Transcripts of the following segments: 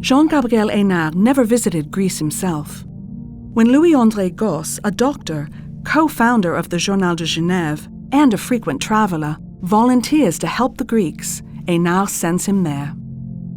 Jean-Gabriel Hénard never visited Greece himself. When Louis-André Gosse, a doctor, co-founder of the Journal de Genève, and a frequent traveler, volunteers to help the Greeks, Hénard sends him there.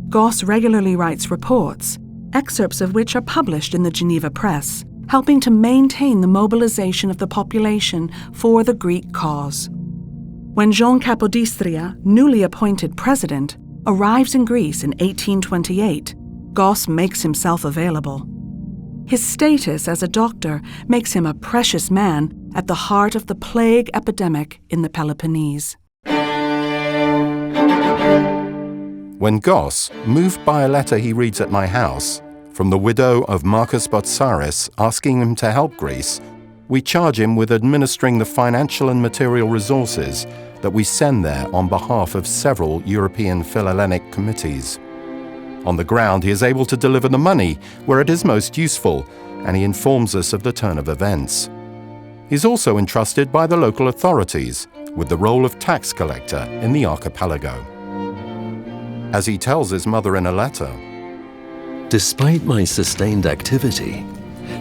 Gosse regularly writes reports, excerpts of which are published in the Geneva press, helping to maintain the mobilization of the population for the Greek cause. When Jean Capodistria, newly appointed president, arrives in Greece in 1828, Gosse makes himself available. His status as a doctor makes him a precious man at the heart of the plague epidemic in the Peloponnese. When Gosse, moved by a letter he reads at my house, from the widow of Marcus Botsaris asking him to help Greece, we charge him with administering the financial and material resources that we send there on behalf of several European Philhellenic committees. On the ground, he is able to deliver the money where it is most useful, and he informs us of the turn of events. He's also entrusted by the local authorities with the role of tax collector in the archipelago. As he tells his mother in a letter, "Despite my sustained activity,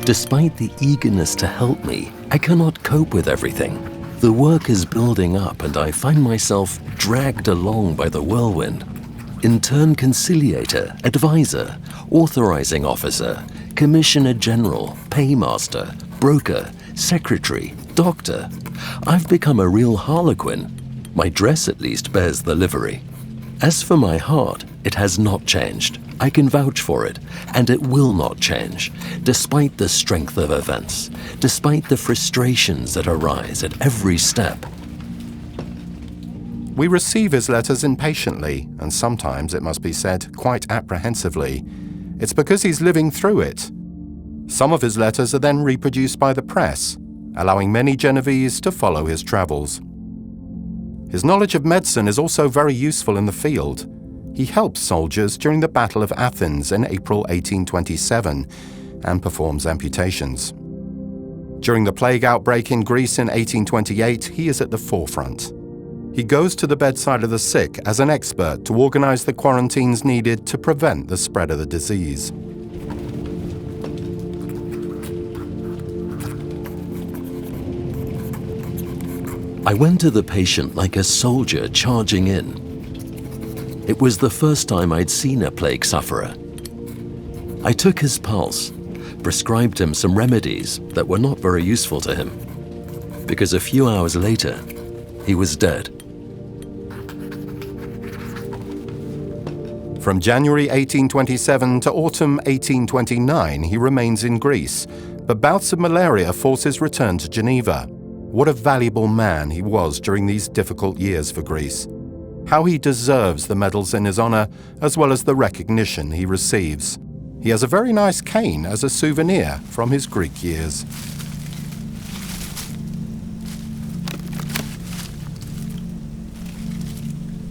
despite the eagerness to help me, I cannot cope with everything. The work is building up and I find myself dragged along by the whirlwind. Intern conciliator, advisor, authorizing officer, commissioner general, paymaster, broker, secretary, doctor. I've become a real harlequin. My dress at least bears the livery. As for my heart, it has not changed. I can vouch for it, and it will not change, despite the strength of events, despite the frustrations that arise at every step." we receive his letters impatiently, and sometimes, it must be said, quite apprehensively. It's because he's living through it. Some of his letters are then reproduced by the press, allowing many Genevese to follow his travels. His knowledge of medicine is also very useful in the field. He helps soldiers during the Battle of Athens in April 1827 and performs amputations. During the plague outbreak in Greece in 1828, he is at the forefront. He goes to the bedside of the sick as an expert to organize the quarantines needed to prevent the spread of the disease. I went to the patient like a soldier charging in. It was the first time I'd seen a plague sufferer. I took his pulse, prescribed him some remedies that were not very useful to him, because a few hours later, he was dead. From January 1827 to autumn 1829, he remains in Greece, but bouts of malaria force his return to Geneva. What a valuable man he was during these difficult years for Greece. How he deserves the medals in his honor, as well as the recognition he receives. He has a very nice cane as a souvenir from his Greek years.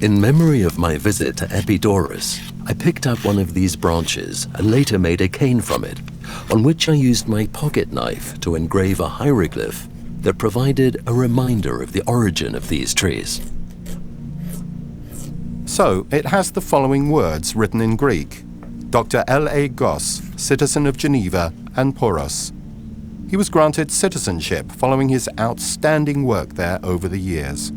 In memory of my visit to Epidaurus, I picked up one of these branches and later made a cane from it, on which I used my pocket knife to engrave a hieroglyph that provided a reminder of the origin of these trees. So, it has the following words written in Greek. Dr. L.A. Gosse, citizen of Geneva and Poros. He was granted citizenship following his outstanding work there over the years.